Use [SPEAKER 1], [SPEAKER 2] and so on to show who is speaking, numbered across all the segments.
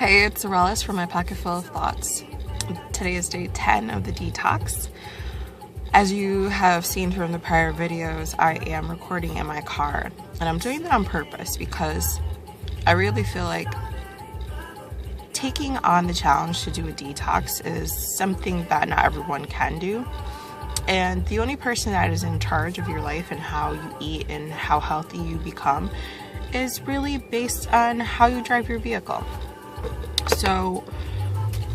[SPEAKER 1] Hey, it's Aurelis from My Pocket Full of Thoughts. Today is day 10 of the detox. As you have seen from the prior videos, I am recording in my car, and I'm doing that on purpose because I really feel like taking on the challenge to do a detox is something that not everyone can do. And the only person that is in charge of your life and how you eat and how healthy you become is really based on how you drive your vehicle. So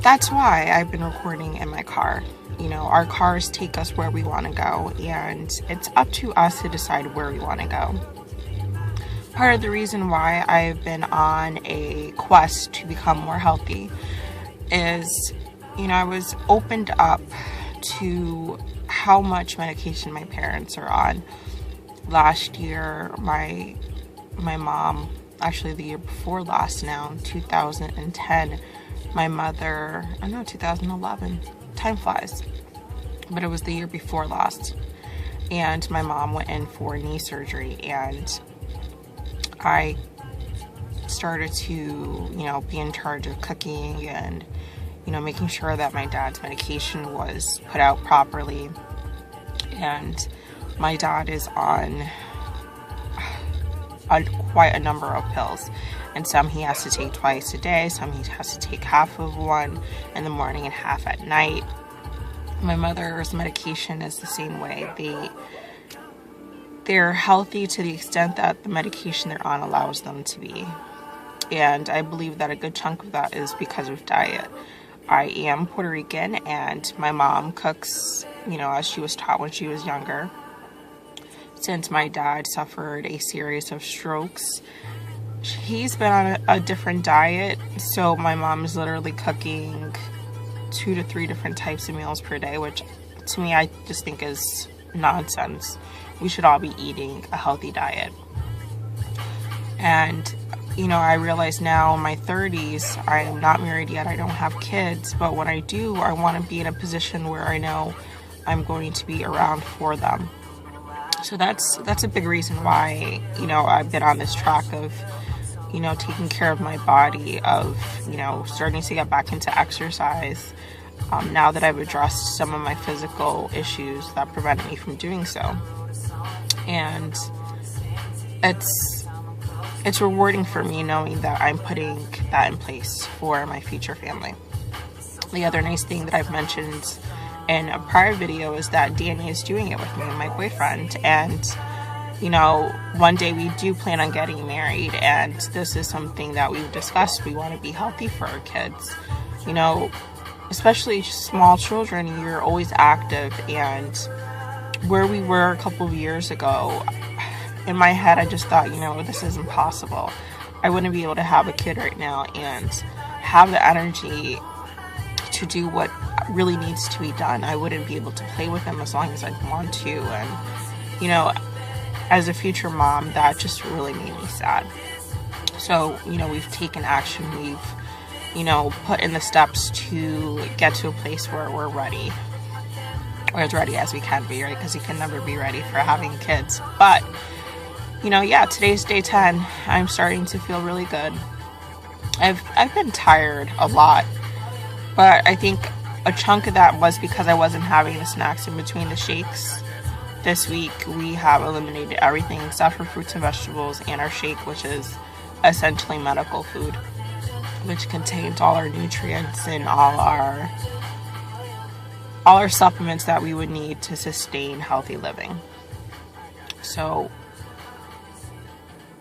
[SPEAKER 1] that's why I've been recording in my car. You know, our cars take us where we want to go, and it's up to us to decide where we want to go. Part of the reason why I've been on a quest to become more healthy is, I was opened up to how much medication my parents are on. Last year, my mom, actually the year before last now, 2010, my mother, 2011, time flies, but it was the year before last, and my mom went in for knee surgery, and I started to, be in charge of cooking and, making sure that my dad's medication was put out properly. And my dad is on quite a number of pills, and some he has to take twice a day, some he has to take half of one in the morning and half at night. My mother's medication is the same way. They're healthy to the extent that the medication they're on allows them to be, and I believe that a good chunk of that is because of diet. I am Puerto Rican, and my mom cooks, as she was taught when she was younger. Since my dad suffered a series of strokes, he's been on a different diet, so my mom is literally cooking 2 to 3 different types of meals per day, which to me I just think is nonsense. We should all be eating a healthy diet. And I realize now in my 30s, I'm not married yet, I don't have kids, but when I do, I want to be in a position where I know I'm going to be around for them. So that's a big reason why, I've been on this track of, taking care of my body, of, starting to get back into exercise, now that I've addressed some of my physical issues that prevented me from doing so. And it's rewarding for me knowing that I'm putting that in place for my future family. The other nice thing that I've mentioned in a prior video is that Danny is doing it with me and my boyfriend, and one day we do plan on getting married, and this is something that we've discussed. We want to be healthy for our kids, especially small children. You're always active, and where we were a couple of years ago, in my head I just thought, this is impossible. I wouldn't be able to have a kid right now and have the energy to do what really needs to be done. I wouldn't be able to play with them as long as I'd want to, and as a future mom, that just really made me sad. So we've taken action, we've put in the steps to get to a place where we're ready, or as ready as we can be, right? Because you can never be ready for having kids. But today's day 10. I'm starting to feel really good. I've been tired a lot, but I think a chunk of that was because I wasn't having the snacks in between the shakes. This week we have eliminated everything except for fruits and vegetables and our shake, which is essentially medical food, which contains all our nutrients and all our supplements that we would need to sustain healthy living. So,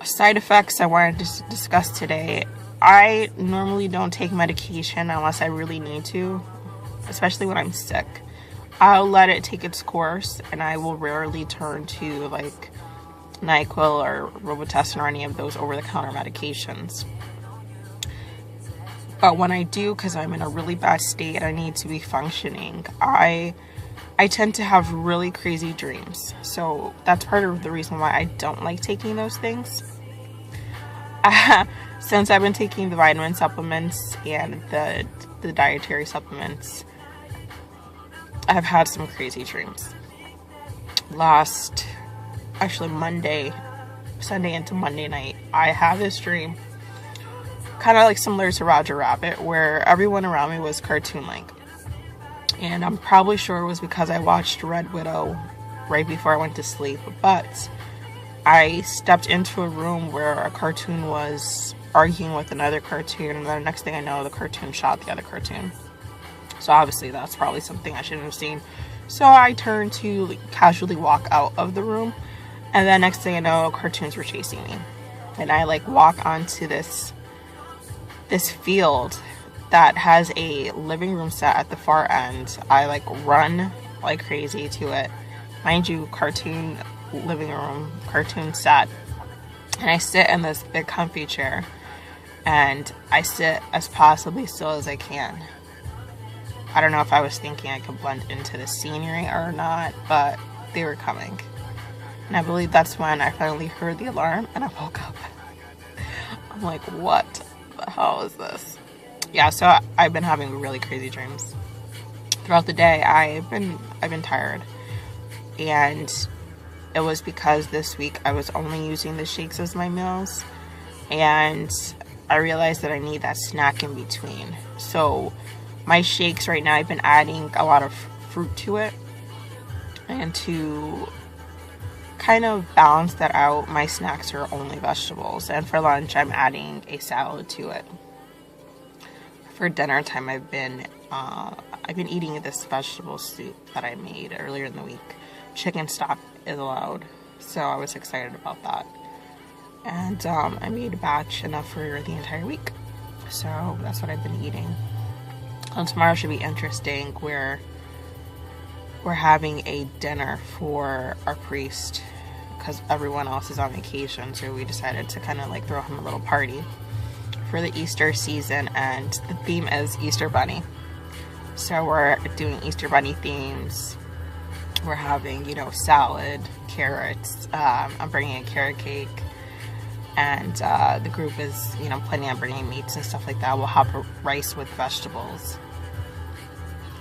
[SPEAKER 1] side effects I wanted to discuss today. I normally don't take medication unless I really need to, especially when I'm sick. I'll let it take its course, and I will rarely turn to like NyQuil or Robitussin or any of those over-the-counter medications. But when I do, because I'm in a really bad state and I need to be functioning, I tend to have really crazy dreams. So that's part of the reason why I don't like taking those things. Since I've been taking the vitamin supplements and the dietary supplements, I've had some crazy dreams. Sunday into Monday night, I had this dream kind of like similar to Roger Rabbit, where everyone around me was cartoon-like. And I'm probably sure it was because I watched Red Widow right before I went to sleep. But I stepped into a room where a cartoon was arguing with another cartoon, and then the next thing I know, the cartoon shot the other cartoon. So obviously that's probably something I shouldn't have seen. So I turned to casually walk out of the room, and then next thing I know, cartoons were chasing me. And I like walk onto this field that has a living room set at the far end. I like run like crazy to it. Mind you, cartoon living room, cartoon set. And I sit in this big comfy chair, and I sit as possibly still as I can. I don't know if I was thinking I could blend into the scenery or not, but they were coming. And I believe that's when I finally heard the alarm and I woke up. I'm like, what the hell is this? Yeah, so I've been having really crazy dreams. Throughout the day, I've been tired. And it was because this week I was only using the shakes as my meals. And I realized that I need that snack in between. So my shakes right now, I've been adding a lot of fruit to it. And to kind of balance that out, my snacks are only vegetables. And for lunch, I'm adding a salad to it. For dinner time, I've been eating this vegetable soup that I made earlier in the week. Chicken stock is allowed, so I was excited about that. And I made a batch enough for the entire week. So that's what I've been eating. And tomorrow should be interesting, where we're having a dinner for our priest because everyone else is on vacation. So we decided to kind of like throw him a little party for the Easter season, and the theme is Easter Bunny. So we're doing Easter Bunny themes. We're having, salad, carrots. I'm bringing a carrot cake. And the group is, planning on bringing meats and stuff like that. We'll have rice with vegetables.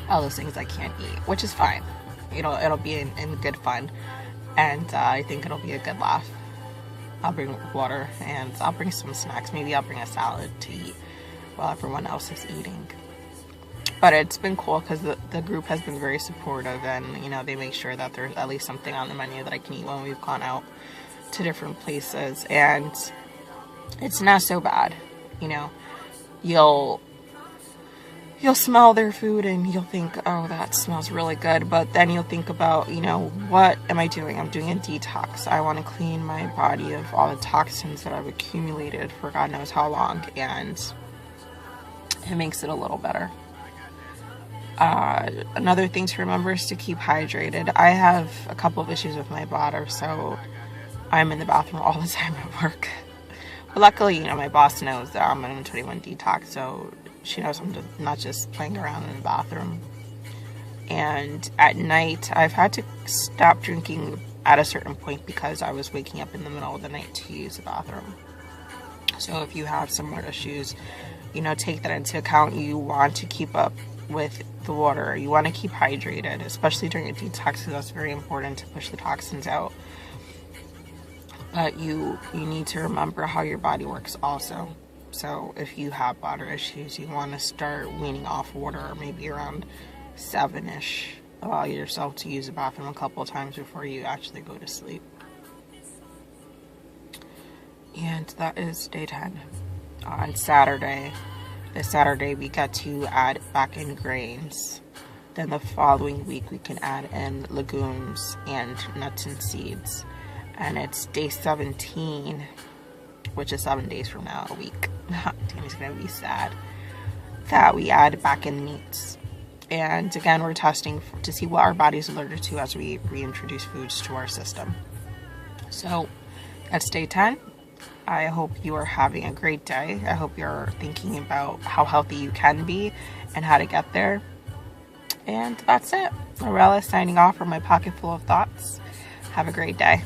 [SPEAKER 1] All those things I can't eat, which is fine. It'll be in good fun. And I think it'll be a good laugh. I'll bring water and I'll bring some snacks. Maybe I'll bring a salad to eat while everyone else is eating. But it's been cool because the group has been very supportive, and they make sure that there's at least something on the menu that I can eat when we've gone out to different places. And it's not so bad. You'll smell their food and you'll think, oh, that smells really good. But then you'll think about, what am I doing? I'm doing a detox. I want to clean my body of all the toxins that I've accumulated for God knows how long. And it makes it a little better. Another thing to remember is to keep hydrated. I have a couple of issues with my bladder, so I'm in the bathroom all the time at work. But luckily, my boss knows that I'm on a 21 detox, so she knows I'm not just playing around in the bathroom. And at night, I've had to stop drinking at a certain point because I was waking up in the middle of the night to use the bathroom. So if you have similar issues, take that into account. You want to keep up with the water. You want to keep hydrated, especially during a detox, because that's very important to push the toxins out. But you need to remember how your body works also. So if you have bladder issues, you want to start weaning off water maybe around 7-ish. Allow yourself to use the bathroom a couple of times before you actually go to sleep. And that is day 10. On Saturday, this Saturday we got to add back in grains. Then the following week we can add in legumes and nuts and seeds. And it's day 17, which is 7 days from now, a week. Tammy's gonna be sad. That we add back in meats. And again, we're testing to see what our body's allergic to as we reintroduce foods to our system. So that's day 10. I hope you are having a great day. I hope you're thinking about how healthy you can be and how to get there. And that's it. Lorella signing off from my pocket full of thoughts. Have a great day.